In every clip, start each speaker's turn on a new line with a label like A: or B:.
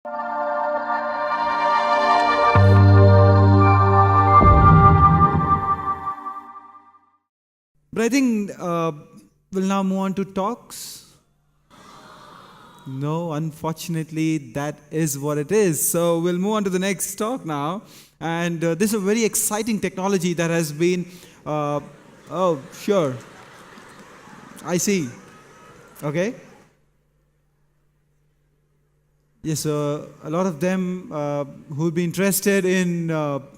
A: But I think we'll now move on to talks. No, unfortunately, that is what it is. So we'll move on to the next talk now. And this is a very exciting technology that has been... oh, sure. I see. Okay. Yes, a lot of them who will be interested in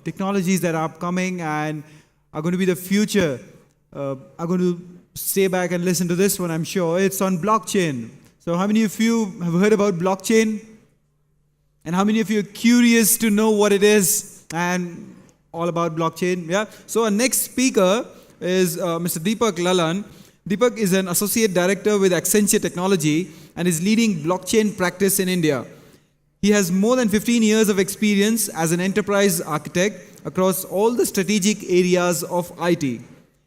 A: technologies that are upcoming and are going to be the future are going to stay back and listen to this one, I'm sure. It's on blockchain. So how many of you have heard about blockchain? And how many of you are curious to know what it is and all about blockchain? Yeah. So our next speaker is Mr. Deepak Lalan. Deepak is an associate director with Accenture Technology and is leading blockchain practice in India. He has more than 15 years of experience as an enterprise architect across all the strategic areas of IT.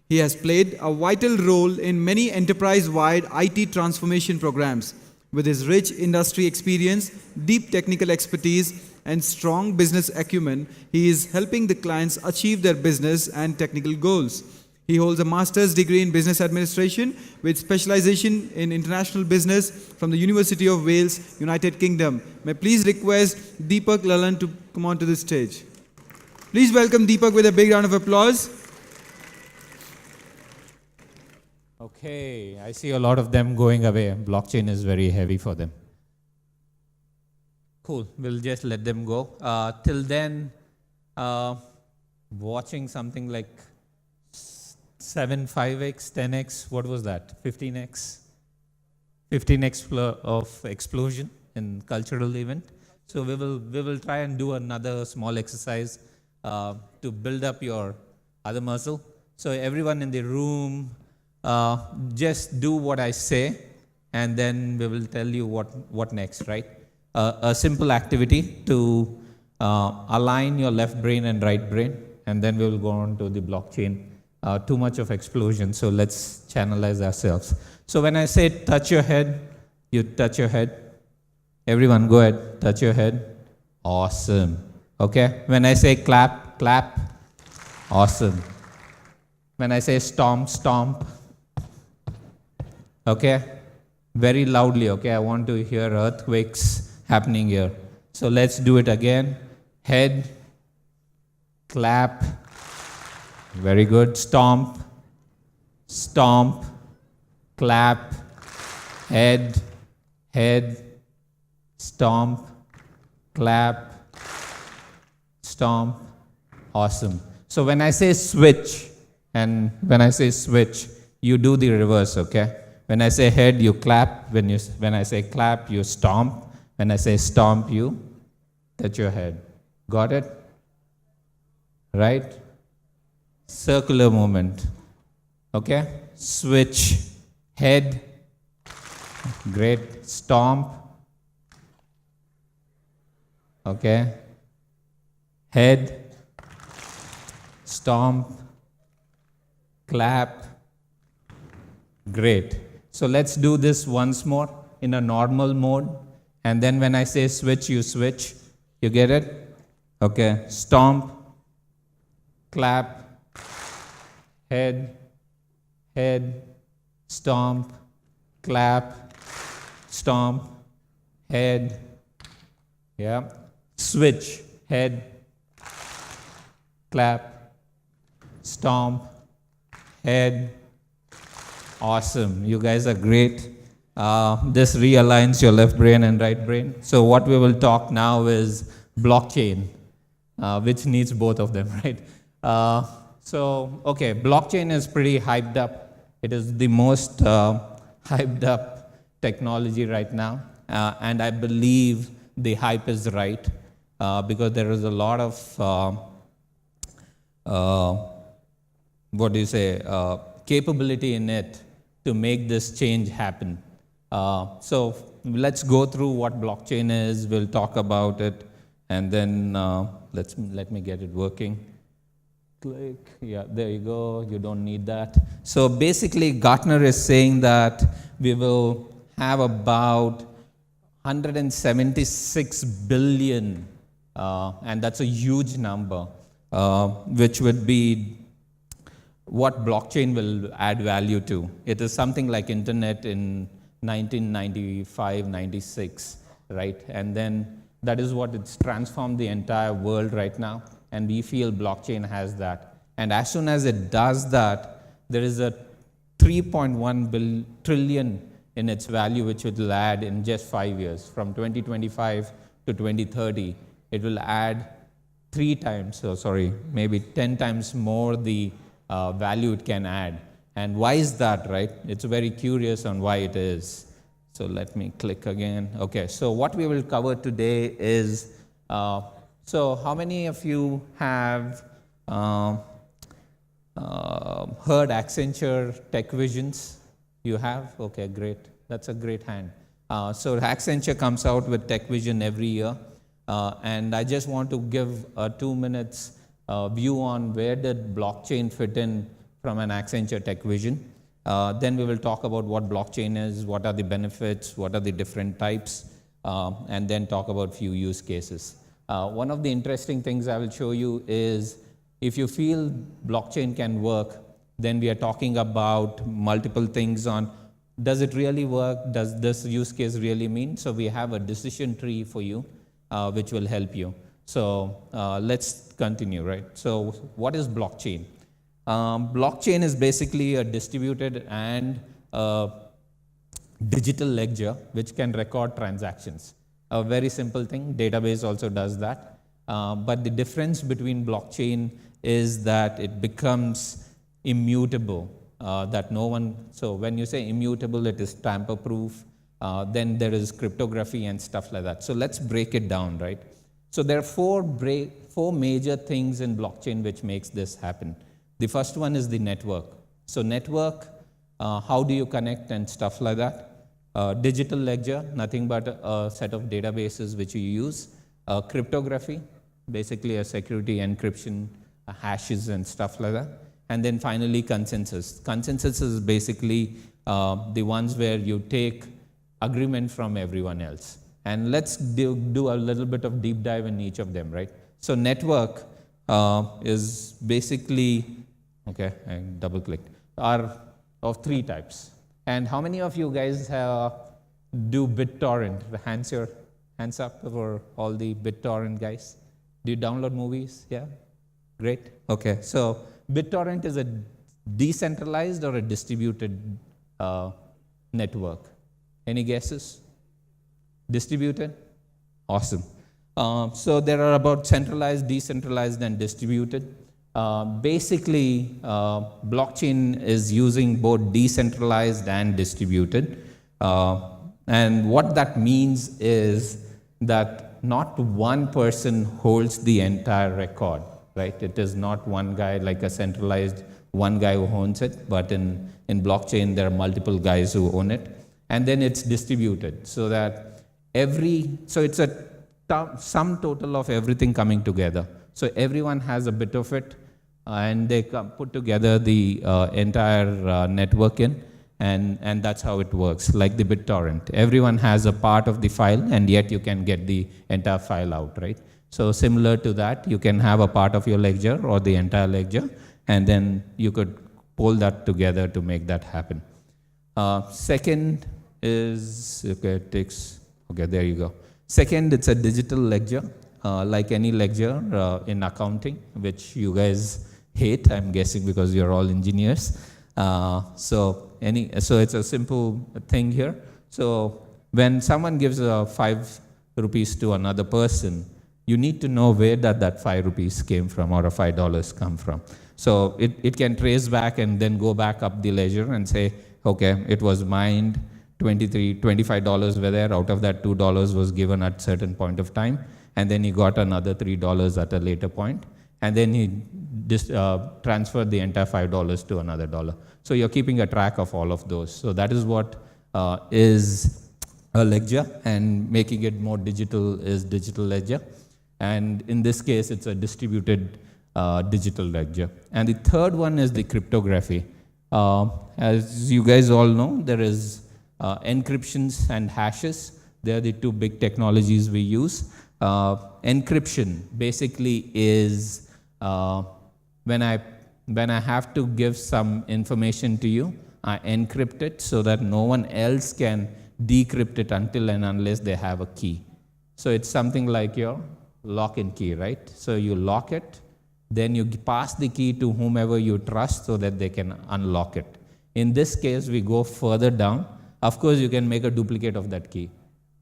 A: He has played a vital role in many enterprise-wide IT transformation programs. With his rich industry experience, deep technical expertise, and strong business acumen, he is helping the clients achieve their business and technical goals. He holds a master's degree in business administration with specialization in international business from the University of Wales, United Kingdom. May I please request Deepak Lalan to come onto the stage. Please welcome Deepak with a big round of applause.
B: Okay, I see a lot of them going away. Blockchain is very heavy for them. Cool, we'll just let them go. Till then, watching something like 5x, 10x, what was that? 15x? 15x of explosion in cultural event. So we will try and do another small exercise to build up your other muscle. So everyone in the room, just do what I say, and then we will tell you what next, right? A simple activity to align your left brain and right brain, and then we will go on to the blockchain. Too much of explosion, so let's channelize ourselves. So when I say touch your head, you touch your head. Everyone go ahead, touch your head. Awesome. Okay? When I say clap, clap. Awesome. When I say stomp, stomp. Okay? Very loudly, okay? I want to hear earthquakes happening here. So let's do it again. Head, clap. Very good. Stomp, stomp, clap, head, stomp, clap, stomp. Awesome. So when I say switch, and when I say switch, you do the reverse, okay? When I say head, you clap. When I say clap, you stomp. When I say stomp, you touch your head. Got it? Right? Circular movement. Okay? Switch. Head. Great. Stomp. Okay? Head. Stomp. Clap. Great. So let's do this once more in a normal mode. And then when I say switch, you switch. You get it? Okay. Stomp. Clap. Head, stomp, clap, stomp, head, yeah, switch, head, clap, stomp, head. Awesome, you guys are great. This realigns your left brain and right brain. So what we will talk now is blockchain, which needs both of them, right? So, okay, blockchain is pretty hyped up. It is the most hyped up technology right now. And I believe the hype is right because there is a lot of, capability in it to make this change happen. So let's go through what blockchain is. We'll talk about it. And then let me get it working. Click, yeah, there you go, you don't need that. So basically Gartner is saying that we will have about 176 billion, and that's a huge number, which would be what blockchain will add value to. It is something like internet in 1995, 96, right? And then that is what it's transformed the entire world right now. And we feel blockchain has that. And as soon as it does that, there is a 3.1 trillion in its value, which it will add in just 5 years. From 2025 to 2030, it will add 3 times, maybe 10 times more the value it can add. And why is that, right? It's very curious on why it is. So let me click again. Okay, so what we will cover today is, so how many of you have heard Accenture Tech Visions? You have? Okay, great. That's a great hand. So Accenture comes out with Tech Vision every year. And I just want to give a 2 minutes view on where did blockchain fit in from an Accenture Tech Vision. Then we will talk about what blockchain is, what are the benefits, what are the different types, and then talk about few use cases. One of the interesting things I will show you is if you feel blockchain can work, then we are talking about multiple things on does it really work, does this use case really mean? So we have a decision tree for you, which will help you. So let's continue, right? So what is blockchain? Blockchain is basically a distributed and digital ledger which can record transactions. A very simple thing, database also does that. But the difference between blockchain is that it becomes immutable, that no one, so when you say immutable, it is tamper proof. Then there is cryptography and stuff like that. So let's break it down, right? So there are four major things in blockchain which makes this happen. The first one is the network. So network, how do you connect and stuff like that? Digital ledger, nothing but a set of databases which you use. Cryptography, basically a security encryption, hashes and stuff like that. And then finally consensus. Consensus is basically the ones where you take agreement from everyone else. And let's do a little bit of deep dive in each of them, right? So network is basically, okay, I double clicked, are of 3 types. And how many of you guys do BitTorrent? Hands up for all the BitTorrent guys. Do you download movies? Yeah? Great. Okay, so BitTorrent is a decentralized or a distributed network. Any guesses? Distributed? Awesome. So there are about centralized, decentralized, and distributed. Basically, blockchain is using both decentralized and distributed. And what that means is that not one person holds the entire record, right? It is not one guy like a centralized, one guy who owns it, but in blockchain, there are multiple guys who own it. And then it's distributed so that so it's a sum total of everything coming together. So everyone has a bit of it, and they put together the entire network in, and that's how it works, like the BitTorrent. Everyone has a part of the file, and yet you can get the entire file out, right? So similar to that, you can have a part of your ledger or the entire ledger, and then you could pull that together to make that happen. Second is, okay, it takes, okay, there you go. Second, it's a digital ledger, like any ledger in accounting, which you guys hate, I'm guessing, because you're all engineers. So it's a simple thing here. So when someone gives 5 rupees to another person, you need to know where that 5 rupees came from or a $5 come from. So it can trace back and then go back up the ledger and say, okay, it was mined, $25 were there, out of that $2 was given at certain point of time, and then he got another $3 at a later point, and then he transferred the entire $5 to another dollar. So you're keeping a track of all of those. So that is what is a ledger, and making it more digital is digital ledger. And in this case, it's a distributed digital ledger. And the third one is the cryptography. As you guys all know, there is encryptions and hashes, They are the two big technologies we use. Encryption basically is when I have to give some information to you, I encrypt it so that no one else can decrypt it until and unless they have a key. So it's something like your lock and key, right? So you lock it, then you pass the key to whomever you trust so that they can unlock it. In this case, we go further down. Of course, you can make a duplicate of that key.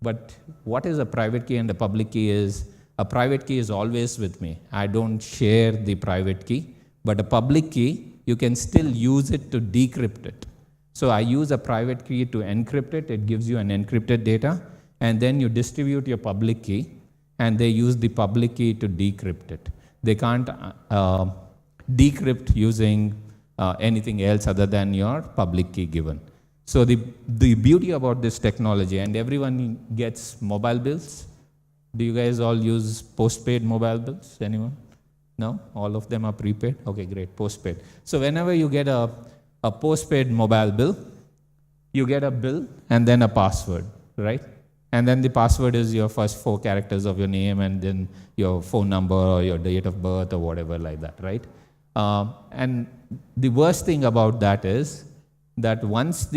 B: But what is a private key and a public key is, a private key is always with me. I don't share the private key, but a public key, you can still use it to decrypt it. So I use a private key to encrypt it. It gives you an encrypted data, and then you distribute your public key, and they use the public key to decrypt it. They can't decrypt using anything else other than your public key given. So the beauty about this technology, and everyone gets mobile bills. Do you guys all use postpaid mobile bills? Anyone? No? All of them are prepaid? Okay, great, postpaid. So whenever you get a postpaid mobile bill, you get a bill and then a password, right? And then the password is your first 4 characters of your name and then your phone number or your date of birth or whatever like that, right? And the worst thing about that is that once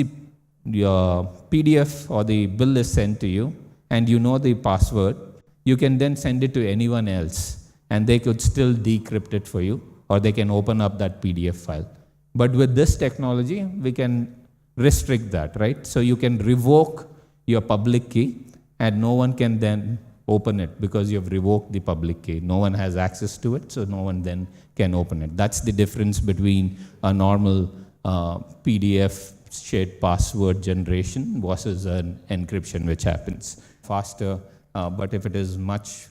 B: your PDF or the bill is sent to you and you know the password, you can then send it to anyone else and they could still decrypt it for you, or they can open up that PDF file. But with this technology, we can restrict that, right? So you can revoke your public key and no one can then open it because you've revoked the public key. No one has access to it, so no one then can open it. That's the difference between a normal PDF shared password generation versus an encryption, which happens faster, but if it is much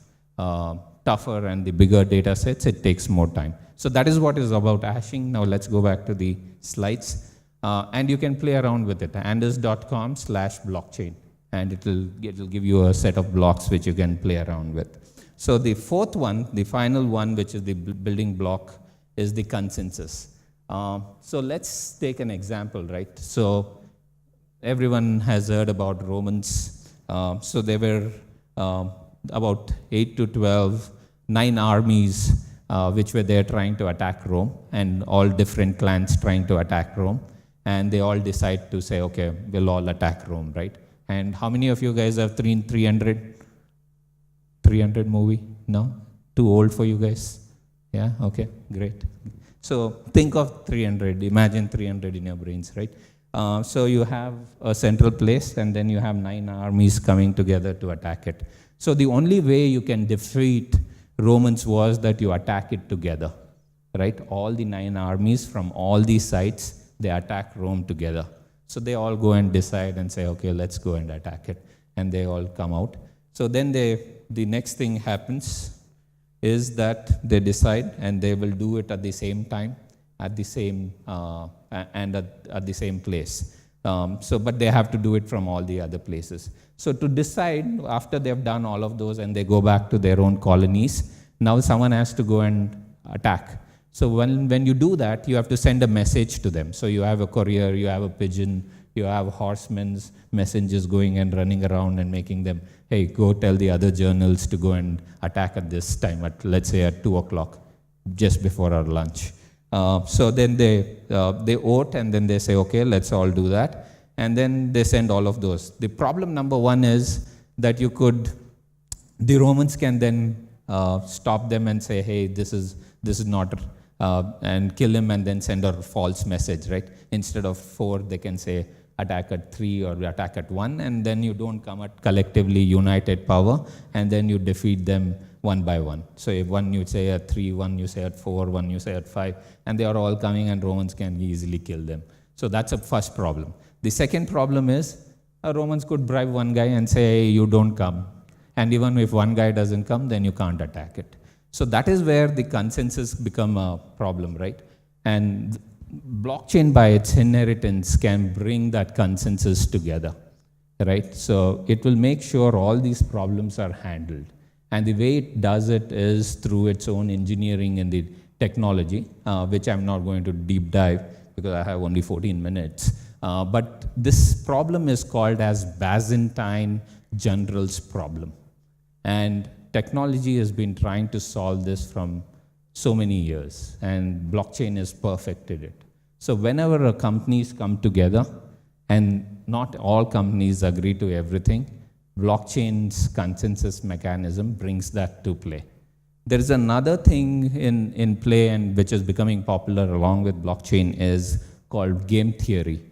B: tougher and the bigger data sets, it takes more time. So that is what is about hashing. Now let's go back to the slides. And you can play around with it, anders.com/blockchain. And it'll give you a set of blocks which you can play around with. So the fourth one, the final one, which is the building block, is the consensus. So let's take an example, right? So everyone has heard about Romans. So there were about 8 to 12, 9 armies which were there trying to attack Rome, and all different clans trying to attack Rome. And they all decide to say, okay, we'll all attack Rome, right? And how many of you guys have 300 movie? No? Too old for you guys? Yeah? Okay, great. So think of 300, imagine 300 in your brains, right? So you have a central place and then you have 9 armies coming together to attack it. So the only way you can defeat Romans was that you attack it together, right? All the 9 armies from all these sides, they attack Rome together. So they all go and decide and say, okay, let's go and attack it. And they all come out. So then the next thing happens is that they decide and they will do it at the same time, at the same, at the same place. But they have to do it from all the other places. So to decide, after they've done all of those and they go back to their own colonies, now someone has to go and attack. So when you do that, you have to send a message to them. So you have a courier, you have a pigeon, you have horsemen's messengers going and running around and making them, hey, go tell the other journals to go and attack at this time, at let's say at 2 o'clock, just before our lunch. So then they vote and then they say, okay, let's all do that. And then they send all of those. The problem number 1 is that the Romans can then stop them and say, hey, this is not, and kill him and then send a false message, right? Instead of 4, they can say attack at 3 or attack at 1, and then you don't come at collectively united power, and then you defeat them one by one. So if one you say at 3, one you say at 4, one you say at 5, and they are all coming and Romans can easily kill them. So that's a first problem. The second problem is Romans could bribe one guy and say, hey, you don't come. And even if one guy doesn't come, then you can't attack it. So that is where the consensus become a problem, right? And blockchain by its inheritance can bring that consensus together, right? So it will make sure all these problems are handled. And the way it does it is through its own engineering and the technology, which I'm not going to deep dive because I have only 14 minutes. But this problem is called as Byzantine general's problem. And technology has been trying to solve this from so many years, and blockchain has perfected it. So whenever companies come together, and not all companies agree to everything, blockchain's consensus mechanism brings that to play. There is another thing in play, and which is becoming popular along with blockchain, is called game theory.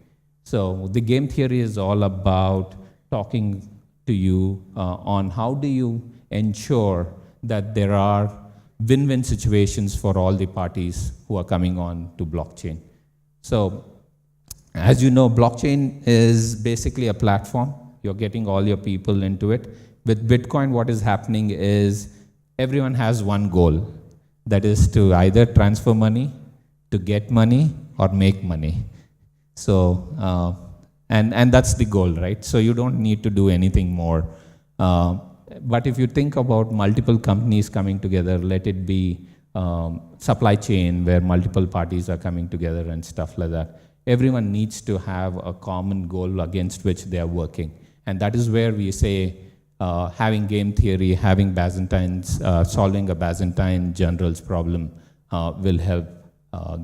B: So the game theory is all about talking to you on how do you ensure that there are win-win situations for all the parties who are coming on to blockchain. So as you know, blockchain is basically a platform. You're getting all your people into it. With Bitcoin, what is happening is everyone has one goal. That is to either transfer money, to get money, or make money. So, and that's the goal, right? So you don't need to do anything more. But if you think about multiple companies coming together, let it be supply chain where multiple parties are coming together and stuff like that, everyone needs to have a common goal against which they are working. And that is where we say having game theory, having Byzantines, solving a Byzantine general's problem will help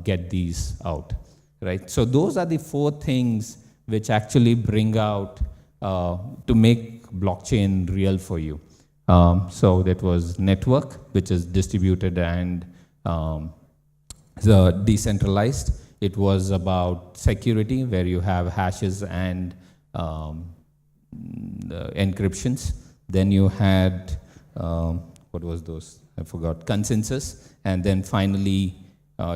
B: get these out, right? So those are the 4 things which actually bring out to make blockchain real for you. So that was network, which is distributed and the decentralized. It was about security, where you have hashes and encryptions. Then you had, what was those? I forgot, consensus. And then finally,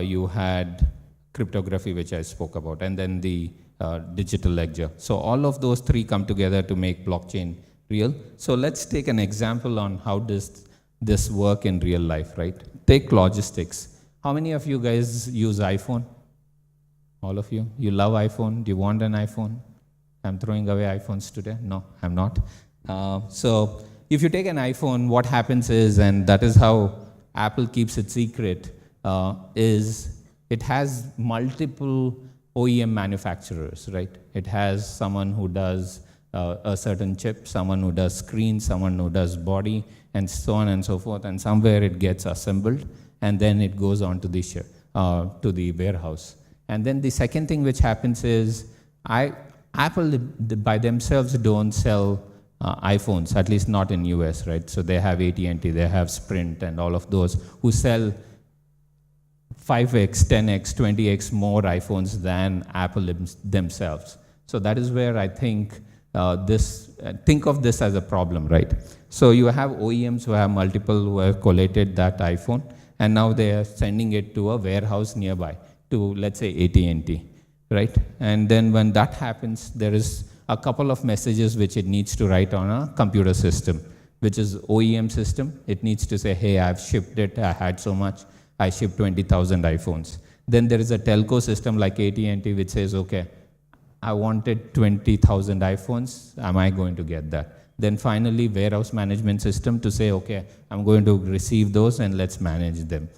B: you had cryptography, which I spoke about, and then the digital ledger. So all of those 3 come together to make blockchain real. So let's take an example on how does this work in real life, right? Take logistics. How many of you guys use iPhone? All of you? You love iPhone? Do you want an iPhone? I'm throwing away iPhones today. No, I'm not. So if you take an iPhone, what happens is, and that is how Apple keeps it secret, is it has multiple OEM manufacturers, right? It has someone who does a certain chip, someone who does screen, someone who does body, and so on and so forth. And somewhere it gets assembled, and then it goes on to the warehouse. And then the second thing which happens is, Apple by themselves don't sell iPhones, at least not in US, right? So they have AT&T, they have Sprint, and all of those who sell 5x, 10x, 20x more iPhones than Apple themselves. So that is where I think think of this as a problem, right? So you have OEMs who have multiple, who have collated that iPhone, and now they are sending it to a warehouse nearby, to let's say AT&T, right? And then when that happens, there is a couple of messages which it needs to write on a computer system, which is OEM system. It needs to say, hey, I've shipped it, I had so much, I shipped 20,000 iPhones. Then there is a telco system like AT&T which says, okay, I wanted 20,000 iPhones, am I going to get that? Then finally, warehouse management system to say, okay, I'm going to receive those and let's manage them.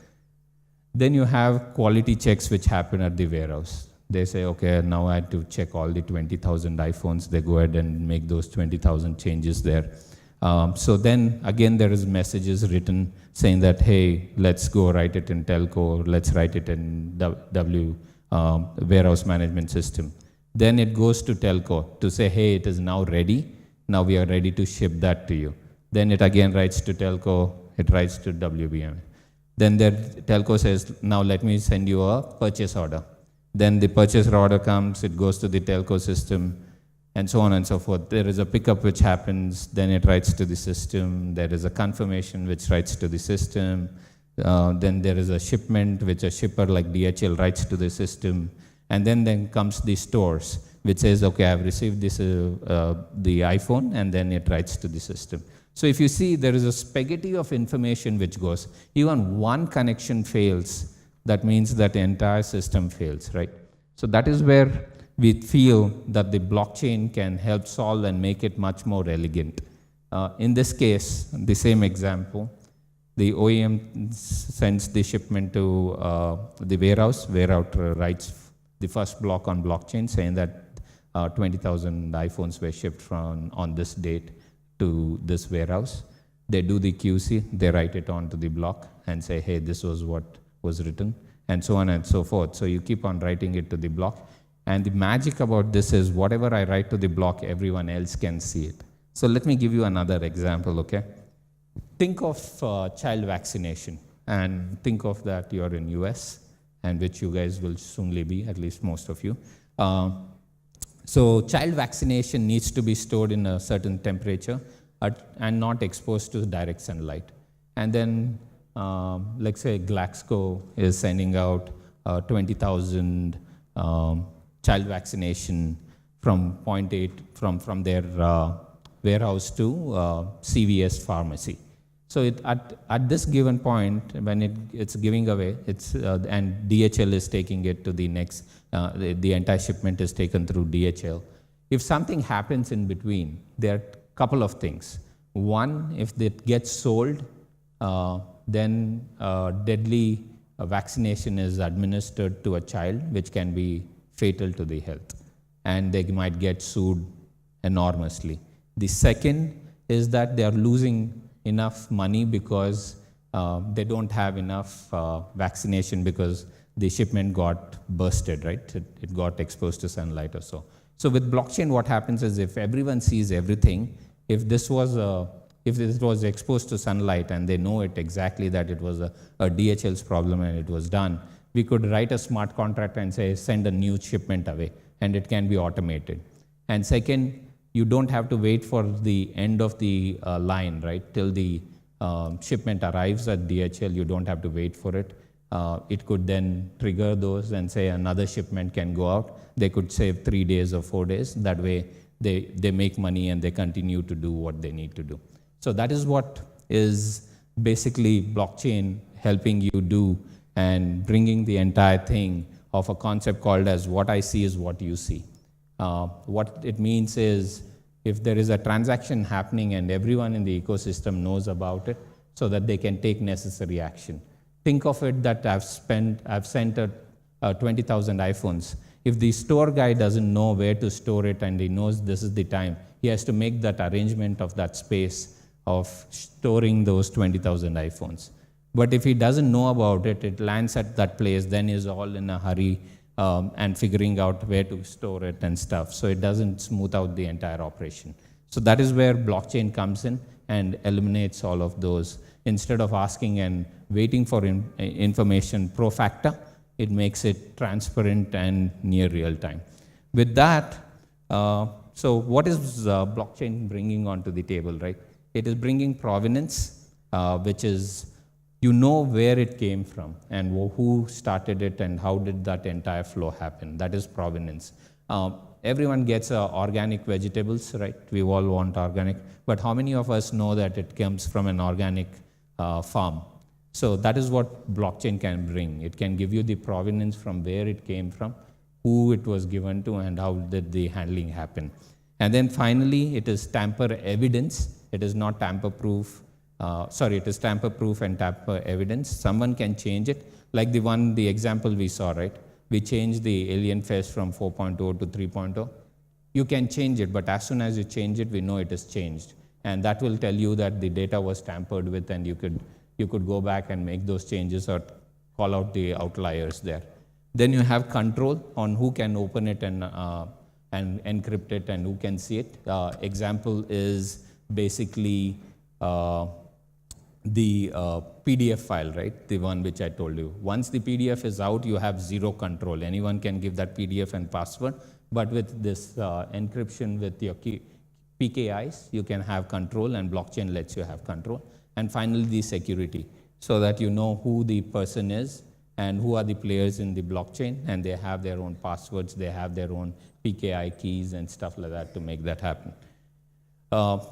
B: Then you have quality checks which happen at the warehouse. They say, okay, now I have to check all the 20,000 iPhones. They go ahead and make those 20,000 changes there. So then again, there is messages written saying that, hey, let's go write it in telco, let's write it in warehouse management system. Then it goes to telco to say, hey, it is now ready. Now we are ready to ship that to you. Then it again writes to telco, it writes to WBM. Then the telco says, now let me send you a purchase order. Then the purchase order comes, it goes to the telco system, and so on and so forth. There is a pickup which happens, then it writes to the system. There is a confirmation which writes to the system. Then there is a shipment which a shipper like DHL writes to the system. And then comes the stores, which says, okay, I've received this, the iPhone, and then it writes to the system. So if you see, there is a spaghetti of information which goes. Even one connection fails, that means that the entire system fails, right? So that is where we feel that the blockchain can help solve and make it much more elegant. In this case, the same example, the OEM sends the shipment to the warehouse. Warehouse writes the first block on blockchain saying that 20,000 iPhones were shipped on this date to this warehouse. They do the QC, they write it onto the block and say, hey, this was what was written, and so on and so forth. So you keep on writing it to the block. And the magic about this is whatever I write to the block, everyone else can see it. So let me give you another example, okay? Think of child vaccination, and think of that you're in US, and which you guys will soonly be, at least most of you. So child vaccination needs to be stored in a certain temperature and not exposed to direct sunlight. And then, let's say Glaxo is sending out 20,000 child vaccination from point 8, from their warehouse to CVS pharmacy. So at this given point, when it's giving away, and DHL is taking it to the next, the entire shipment is taken through DHL. If something happens in between, there are a couple of things. One, if it gets sold, then deadly vaccination is administered to a child, which can be fatal to the health, and they might get sued enormously. The second is that they are losing enough money because they don't have enough vaccination because the shipment got bursted, right? It got exposed to sunlight or so. So with blockchain, what happens is if everyone sees everything, if this was exposed to sunlight and they know it exactly that it was a DHL's problem and it was done, we could write a smart contract and say, send a new shipment away, and it can be automated. And second, you don't have to wait for the end of the line, right? Till the shipment arrives at DHL, you don't have to wait for it. It could then trigger those and say another shipment can go out. They could save 3 days or 4 days. That way they make money and they continue to do what they need to do. So that is what is basically blockchain helping you do, and bringing the entire thing of a concept called as what I see is what you see. What it means is if there is a transaction happening and everyone in the ecosystem knows about it so that they can take necessary action. Think of it that I've sent 20,000 iPhones. If the store guy doesn't know where to store it and he knows this is the time, he has to make that arrangement of that space of storing those 20,000 iPhones. But if he doesn't know about it, it lands at that place, then he's all in a hurry and figuring out where to store it and stuff. So it doesn't smooth out the entire operation. So that is where blockchain comes in and eliminates all of those. Instead of asking and waiting for information pro facto, it makes it transparent and near real time. With that, so what is blockchain bringing onto the table, right? It is bringing provenance, which is you know where it came from and who started it and how did that entire flow happen. That is provenance. Everyone gets organic vegetables, right? We all want organic, but how many of us know that it comes from an organic farm? So that is what blockchain can bring. It can give you the provenance from where it came from, who it was given to, and how did the handling happen. And then finally, it is tamper evidence. It is not tamper-proof. It is tamper-proof and tamper evidence. Someone can change it, like the example we saw, right? We changed the AliensFest from 4.0 to 3.0. You can change it, but as soon as you change it, we know it is changed. And that will tell you that the data was tampered with, and you could go back and make those changes or call out the outliers there. Then you have control on who can open it and encrypt it and who can see it. Example is basically the PDF file, right? The one which I told you. Once the PDF is out, you have zero control. Anyone can give that PDF and password, but with this encryption with your PKIs, you can have control, and blockchain lets you have control. And finally, the security, so that you know who the person is and who are the players in the blockchain, and they have their own passwords, they have their own PKI keys and stuff like that to make that happen.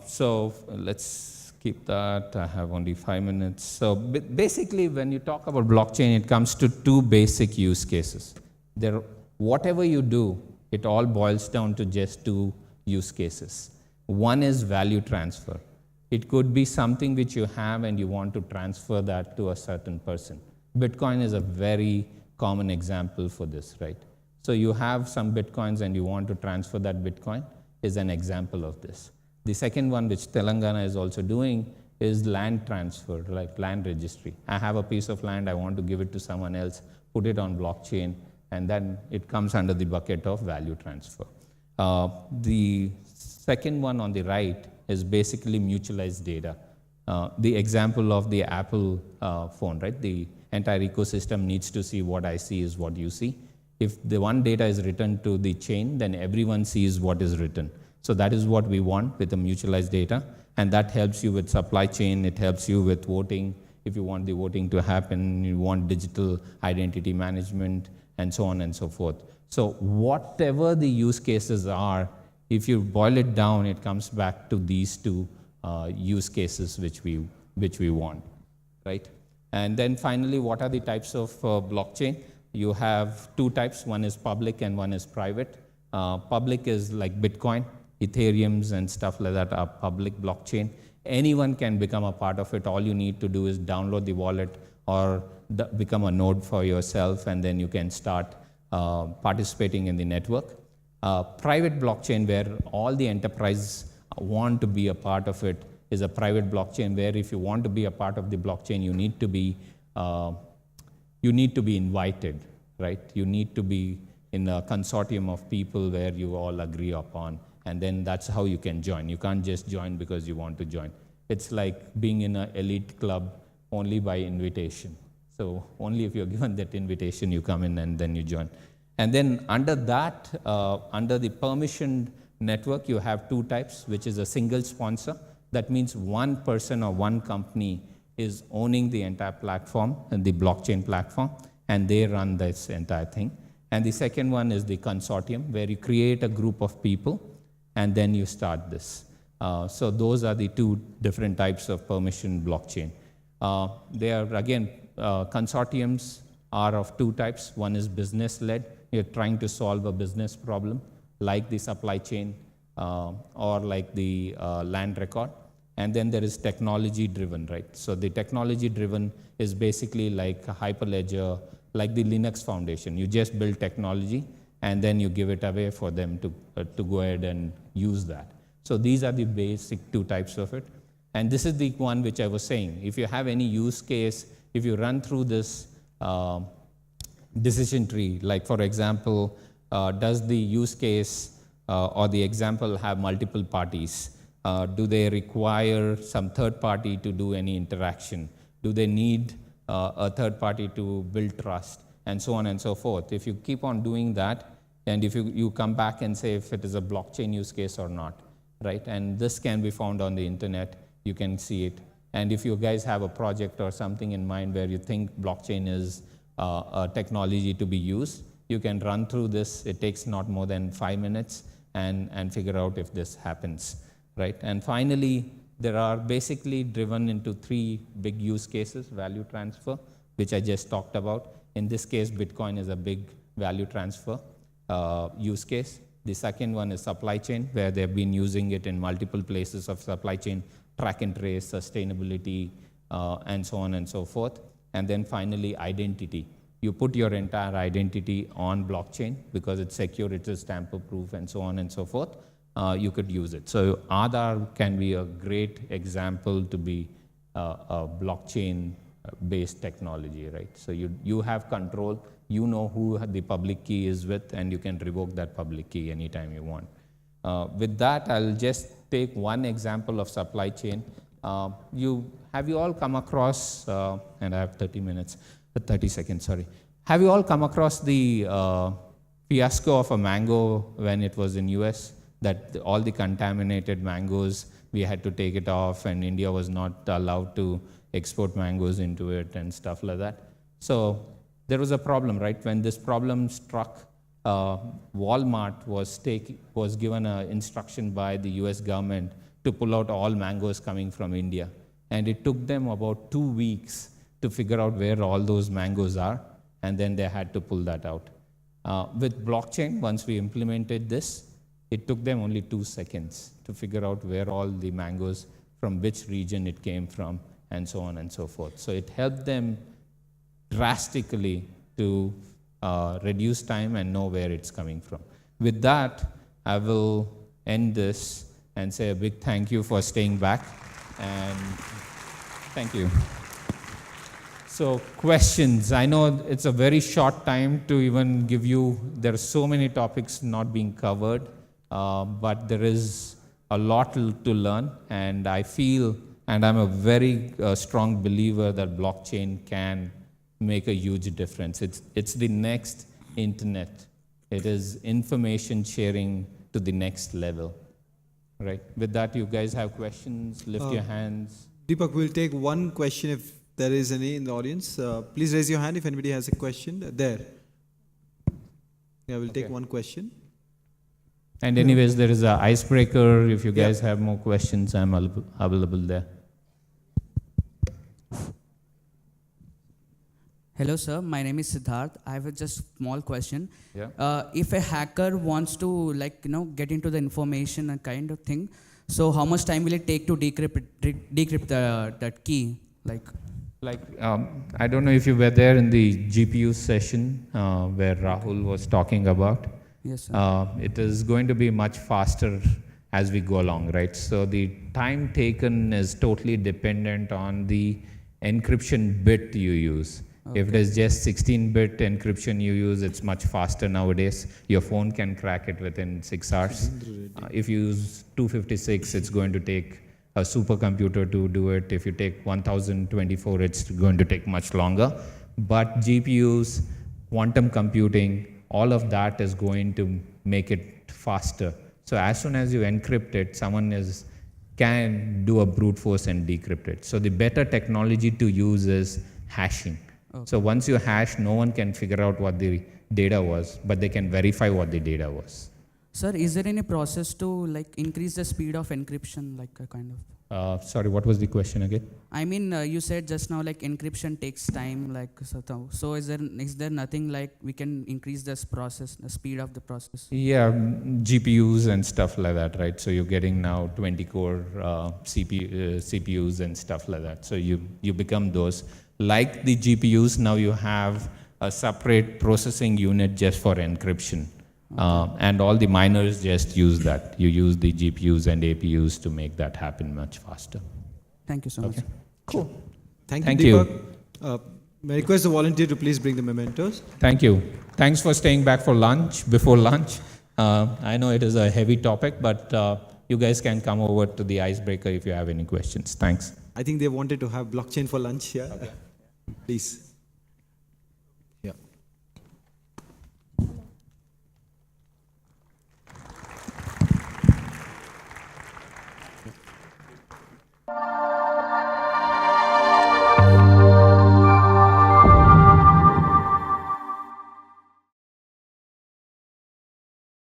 B: So let's keep that. I have only 5 minutes. So basically, when you talk about blockchain, it comes to two basic use cases. Whatever you do, it all boils down to just two use cases. One is value transfer. It could be something which you have and you want to transfer that to a certain person. Bitcoin is a very common example for this, right? So you have some Bitcoins and you want to transfer that Bitcoin is an example of this. The second one, which Telangana is also doing, is land transfer, like land registry. I have a piece of land, I want to give it to someone else, put it on blockchain, and then it comes under the bucket of value transfer. The second one on the right is basically mutualized data. The example of the Apple phone, right? The entire ecosystem needs to see what I see is what you see. If the one data is written to the chain, then everyone sees what is written. So that is what we want with the mutualized data. And that helps you with supply chain. It helps you with voting. If you want the voting to happen, you want digital identity management, and so on and so forth. So whatever the use cases are, if you boil it down, it comes back to these two use cases which we want, right? And then finally, what are the types of blockchain? You have two types. One is public and one is private. Public is like Bitcoin, Ethereums and stuff like that are public blockchain. Anyone can become a part of it. All you need to do is download the wallet or become a node for yourself, and then you can start participating in the network. Private blockchain, where all the enterprises want to be a part of it, is a private blockchain where if you want to be a part of the blockchain, you need to be invited, right? You need to be in a consortium of people where you all agree upon, and then that's how you can join. You can't just join because you want to join. It's like being in an elite club only by invitation. So only if you're given that invitation, you come in and then you join. And then under that, under the permissioned network, you have two types, which is a single sponsor. That means one person or one company is owning the entire platform and the blockchain platform, and they run this entire thing. And the second one is the consortium, where you create a group of people and then you start this. So those are the two different types of permission blockchain. They are, again, consortiums are of two types. One is business-led. You're trying to solve a business problem, like the supply chain or like the land record. And then there is technology-driven, right? So the technology-driven is basically like a Hyperledger, like the Linux Foundation. You just build technology, and then you give it away for them to go ahead and use that. So these are the basic two types of it. And this is the one which I was saying. If you have any use case, if you run through this decision tree, like for example, does the use case or the example have multiple parties? Do they require some third party to do any interaction? Do they need a third party to build trust? And so on and so forth. If you keep on doing that, and if you come back and say if it is a blockchain use case or not, right? And this can be found on the internet. You can see it. And if you guys have a project or something in mind where you think blockchain is a technology to be used, you can run through this. It takes not more than 5 minutes and figure out if this happens, right? And finally, there are basically driven into three big use cases: value transfer, which I just talked about. In this case, Bitcoin is a big value transfer use case. The second one is supply chain, where they've been using it in multiple places of supply chain, track and trace, sustainability, and so on and so forth. And then finally, identity. You put your entire identity on blockchain because it's secure, it is tamper-proof, and so on and so forth. You could use it. So Aadhaar can be a great example to be a blockchain-based technology, right? So you have control. You know who the public key is with, and you can revoke that public key anytime you want. With that, I'll just take one example of supply chain. Have you all come across, and I have 30 seconds, sorry. Have you all come across the fiasco of a mango when it was in US, that all the contaminated mangoes, we had to take it off, and India was not allowed to export mangoes into it and stuff like that? So there was a problem, right? When this problem struck, Walmart was given an instruction by the US government to pull out all mangoes coming from India. And it took them about 2 weeks to figure out where all those mangoes are, and then they had to pull that out. With blockchain, once we implemented this, it took them only 2 seconds to figure out where all the mangoes, from which region it came from, and so on and so forth. So it helped them drastically to reduce time and know where it's coming from. With that, I will end this and say a big thank you for staying back. And thank you. So questions. I know it's a very short time to even give you, there are so many topics not being covered, but there is a lot to learn. And I feel, and I'm a very strong believer that blockchain can make a huge difference. It's the next internet. It is information sharing to the next level. Right. With that, you guys have questions, lift your hands.
A: Deepak, we'll take one question if there is any in the audience. Please raise your hand if anybody has a question. There. Yeah, we'll take one question.
B: And anyways, there is an icebreaker. If you guys have more questions, I'm available there.
C: Hello, sir. My name is Siddharth. I have a just small question.
B: Yeah.
C: If a hacker wants to, get into the information and kind of thing, so how much time will it take to decrypt that key?
B: I don't know if you were there in the GPU session where Rahul was talking about.
C: Yes, sir.
B: It is going to be much faster as we go along, right? So the time taken is totally dependent on the encryption bit you use. Okay. If it is just 16-bit encryption you use, it's much faster nowadays. Your phone can crack it within 6 hours. If you use 256, it's going to take a supercomputer to do it. If you take 1024, it's going to take much longer. But GPUs, quantum computing, all of that is going to make it faster. So as soon as you encrypt it, someone can do a brute force and decrypt it. So the better technology to use is hashing. Okay. So once you hash, no one can figure out what the data was, but they can verify what the data was.
C: Sir, is there any process to increase the speed of encryption,
B: Sorry, what was the question again?
C: I mean, you said just now encryption takes time, so is there nothing we can increase this process, the speed of the process?
B: Yeah, GPUs and stuff like that, right? So you're getting now 20-core CPUs and stuff like that. So you become those. Like the GPUs, now you have a separate processing unit just for encryption. Okay. And all the miners just use that. You use the GPUs and APUs to make that happen much faster.
C: Thank you so much.
B: Cool.
A: Thank you, Deepak. May I request the volunteer to please bring the mementos.
B: Thank you. Thanks for staying back for lunch, before lunch. I know it is a heavy topic, but you guys can come over to the icebreaker if you have any questions. Thanks.
A: I think they wanted to have blockchain for lunch here. Okay. Please. Yeah.